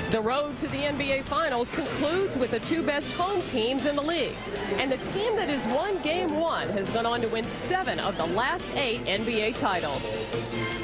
The road to the NBA Finals concludes with the two best home teams in the league. And the team that has won Game 1 has gone on to win 7 of the last 8 NBA titles.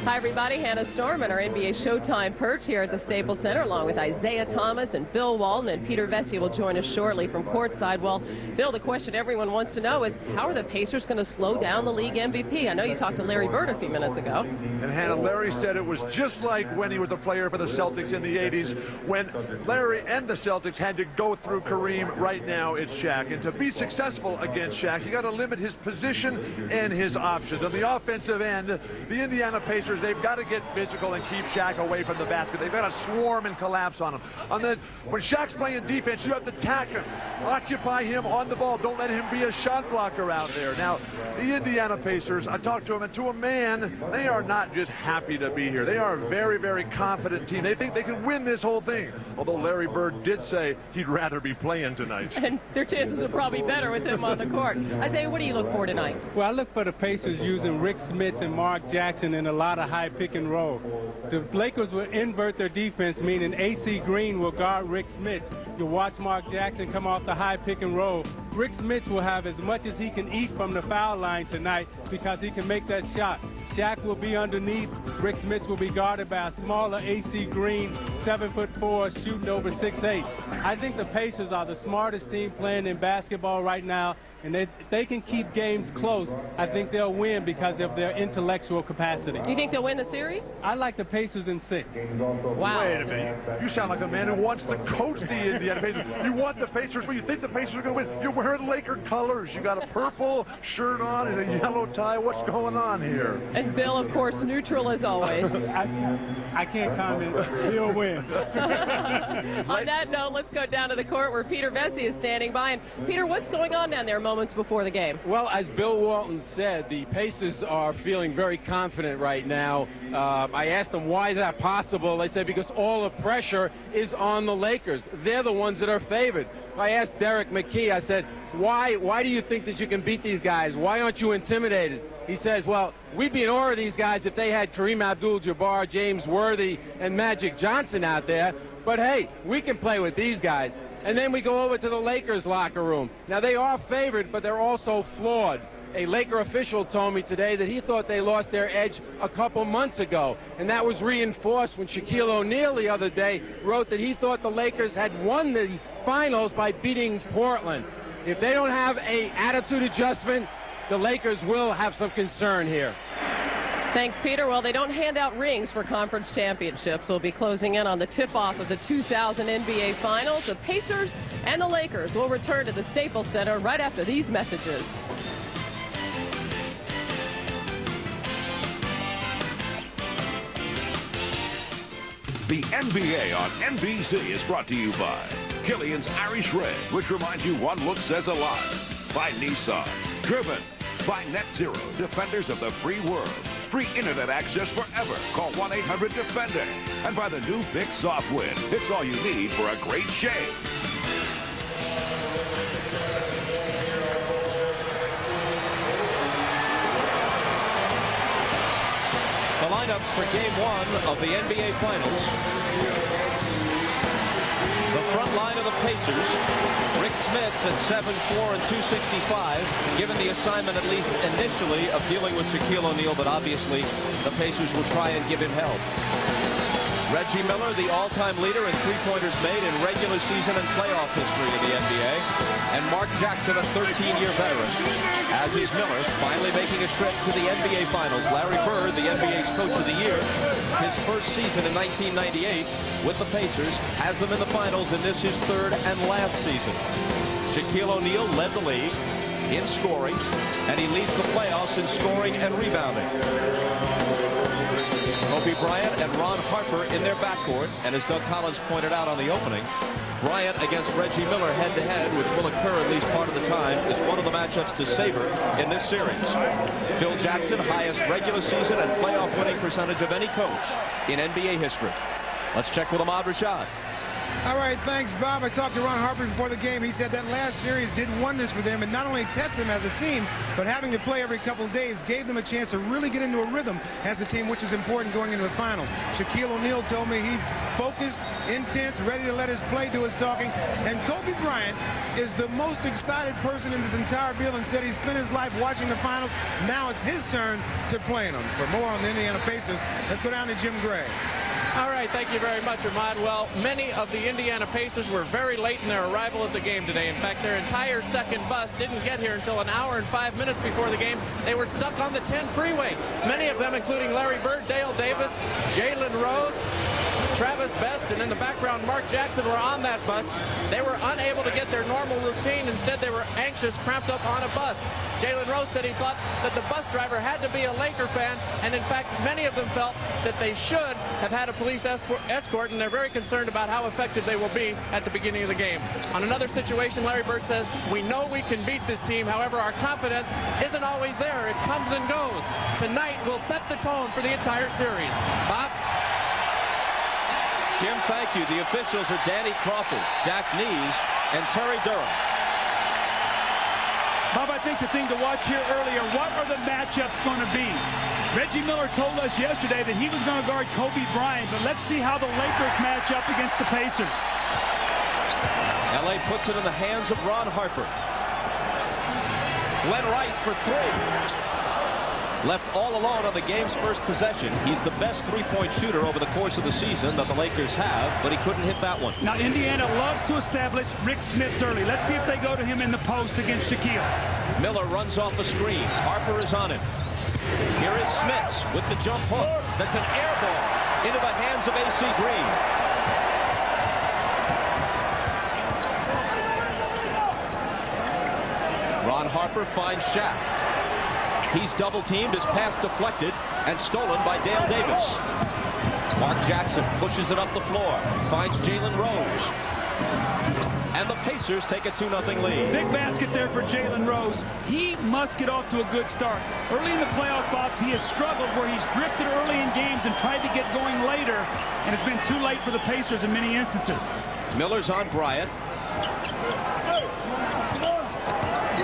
Hi, everybody. Hannah Storm and our NBA Showtime perch here at the Staples Center, along with Isaiah Thomas and Bill Walton, and Peter Vesey will join us shortly from courtside. Well, Bill, the question everyone wants to know is, how are the Pacers going to slow down the league MVP? I know you talked to Larry Bird a few minutes ago. And Hannah, Larry said it was just like when he was a player for the Celtics in the 80s, when Larry and the Celtics had to go through Kareem. Right now it's Shaq. And to be successful against Shaq, you got to limit his position and his options. On the offensive end, the Indiana Pacers, they've got to get physical and keep Shaq away from the basket. They've got to swarm and collapse on him. And then when Shaq's playing defense, you have to attack him, occupy him on the ball. Don't let him be a shot blocker out there. Now, the Indiana Pacers, I talked to him, and to a man, they are not just happy to be here. They are a very, very confident team. They think they can win this whole thing. Although Larry Bird did say he'd rather be playing tonight. And their chances are probably better with him on the court. Isaiah, what do you look for tonight? Well, I look for the Pacers using Rick Smits and Mark Jackson in a lot of high pick and roll. The Lakers will invert their defense, meaning AC Green will guard Rick Smits. You'll watch Mark Jackson come off the high pick and roll. Rick Smits will have as much as he can eat from the foul line tonight because he can make that shot. Shaq will be underneath. Rick Smits will be guarded by a smaller AC Green, 7'4", shooting over 6'8". I think the Pacers are the smartest team playing in basketball right now, and if they can keep games close, I think they'll win because of their intellectual capacity. Do you think they'll win the series? I like the Pacers in 6. Wow. Wait a minute. You sound like a man who wants to coach the Indiana Pacers. You want the Pacers, but you think the Pacers are going to win. You're wearing Laker colors. You got a purple shirt on and a yellow tie. What's going on here? And Bill, of course, neutral as always. I can't comment. Bill wins. On that note, let's go down to the court where Peter Vesey is standing by. And Peter, what's going on down there moments before the game? Well, as Bill Walton said, the Pacers are feeling very confident right now. I asked them, why is that possible? They said, because all the pressure is on the Lakers. They're the ones that are favored. I asked Derek McKee, I said, why do you think that you can beat these guys? Why aren't you intimidated? He says, well, we'd be in awe of these guys if they had Kareem Abdul-Jabbar, James Worthy, and Magic Johnson out there. But, hey, we can play with these guys. And then we go over to the Lakers locker room. Now, they are favored, but they're also flawed. A Laker official told me today that he thought they lost their edge a couple months ago, and that was reinforced when Shaquille O'Neal the other day wrote that he thought the Lakers had won the finals by beating Portland. If they don't have an attitude adjustment, the Lakers will have some concern here. Thanks, Peter. Well, they don't hand out rings for conference championships. We'll be closing in on the tip-off of the 2000 NBA Finals. The Pacers and the Lakers will return to the Staples Center right after these messages. The NBA on NBC is brought to you by Killian's Irish Red, which reminds you one look says a lot. By Nissan. Driven. By Net Zero, defenders of the free world. Free internet access forever. Call 1-800-DEFENDER. And by the new Bic Soft Wind. It's all you need for a great shave. The lineups for Game 1 of the NBA Finals. The front line of the Pacers, Rick Smits at 7'4" and 265, given the assignment at least initially of dealing with Shaquille O'Neal, but obviously the Pacers will try and give him help. Reggie Miller, the all-time leader in three-pointers made in regular season and playoff history in the NBA. And Mark Jackson, a 13-year veteran. As is Miller, finally making a trip to the NBA Finals. Larry Bird, the NBA's Coach of the Year, his first season in 1998 with the Pacers, has them in the Finals, and this is third and last season. Shaquille O'Neal led the league in scoring, and he leads the playoffs in scoring and rebounding. Kobe Bryant and Ron Harper in their backcourt, and as Doug Collins pointed out on the opening, Bryant against Reggie Miller head-to-head, which will occur at least part of the time, is one of the matchups to savor in this series. Phil Jackson, highest regular season and playoff winning percentage of any coach in NBA history. Let's check with Ahmad Rashad. All right, thanks, Bob. I talked to Ron Harper before the game. He said that last series did wonders for them and not only tested them as a team, but having to play every couple of days gave them a chance to really get into a rhythm as a team, which is important going into the finals. Shaquille O'Neal told me he's focused, intense, ready to let his play do his talking. And Kobe Bryant is the most excited person in this entire deal and said he spent his life watching the finals. Now it's his turn to play in them. For more on the Indiana Pacers, let's go down to Jim Gray. All right, thank you very much, Ahmad. Well, many of the Indiana Pacers were very late in their arrival at the game today. In fact, their entire second bus didn't get here until an hour and 5 minutes before the game. They were stuck on the 10 freeway. Many of them, including Larry Bird, Dale Davis, Jalen Rose, Travis Best, and in the background, Mark Jackson, were on that bus. They were unable to get their normal routine. Instead, they were anxious, cramped up on a bus. Jalen Rose said he thought that the bus driver had to be a Laker fan, and in fact, many of them felt that they should have had a police escort, and they're very concerned about how effective they will be at the beginning of the game. On another situation, Larry Bird says, we know we can beat this team. However, our confidence isn't always there. It comes and goes. Tonight will set the tone for the entire series. Bob? Jim, thank you. The officials are Danny Crawford, Jack Nees, and Terry Durham. Bob, I think the thing to watch here earlier, what are the matchups going to be? Reggie Miller told us yesterday that he was going to guard Kobe Bryant, but let's see how the Lakers match up against the Pacers. LA puts it in the hands of Ron Harper. Glenn Rice for three. Left all alone on the game's first possession. He's the best three-point shooter over the course of the season that the Lakers have, but he couldn't hit that one. Now, Indiana loves to establish Rick Smits early. Let's see if they go to him in the post against Shaquille. Miller runs off the screen. Harper is on him. Here is Smits with the jump hook. That's an air ball into the hands of A.C. Green. Ron Harper finds Shaq. He's double-teamed, his pass deflected, and stolen by Dale Davis. Mark Jackson pushes it up the floor, finds Jalen Rose. And the Pacers take a 2-0 lead. Big basket there for Jalen Rose. He must get off to a good start. Early in the playoff box, he has struggled where he's drifted early in games and tried to get going later, and it's been too late for the Pacers in many instances. Miller's on Bryant.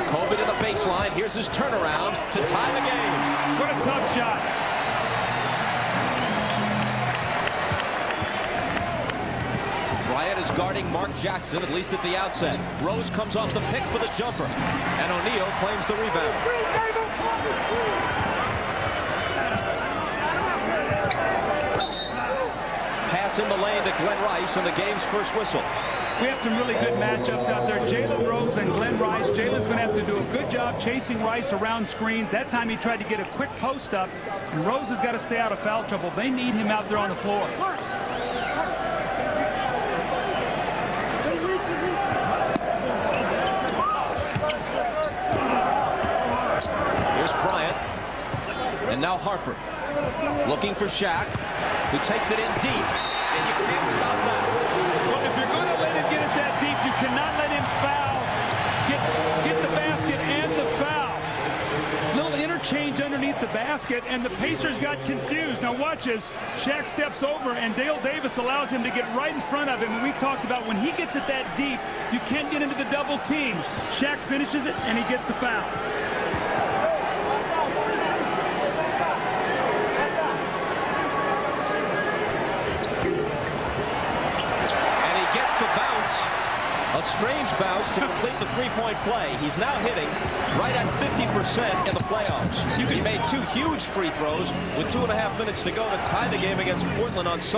Kobe to the baseline. Here's his turnaround to tie the game. What a tough shot. Bryant is guarding Mark Jackson, at least at the outset. Rose comes off the pick for the jumper, and O'Neal claims the rebound. Pass in the lane to Glenn Rice in the game's first whistle. We have some really good matchups out there. Jalen Rose and Glenn Rice. Jalen's going to have to do a good job chasing Rice around screens. That time he tried to get a quick post up, and Rose has got to stay out of foul trouble. They need him out there on the floor. Here's Bryant, and now Harper looking for Shaq, who takes it in deep, and you can't stop that. Well, if you're going to let him get it that deep, you cannot let him foul, get the basket and the foul. Little interchange underneath the basket, and the Pacers got confused. Now watch as Shaq steps over, and Dale Davis allows him to get right in front of him. And we talked about when he gets it that deep, you can't get into the double team. Shaq finishes it, and he gets the foul. A strange bounce to complete the three-point play. He's now hitting right at 50% in the playoffs. He made two huge free throws with 2.5 minutes to go to tie the game against Portland on Sunday.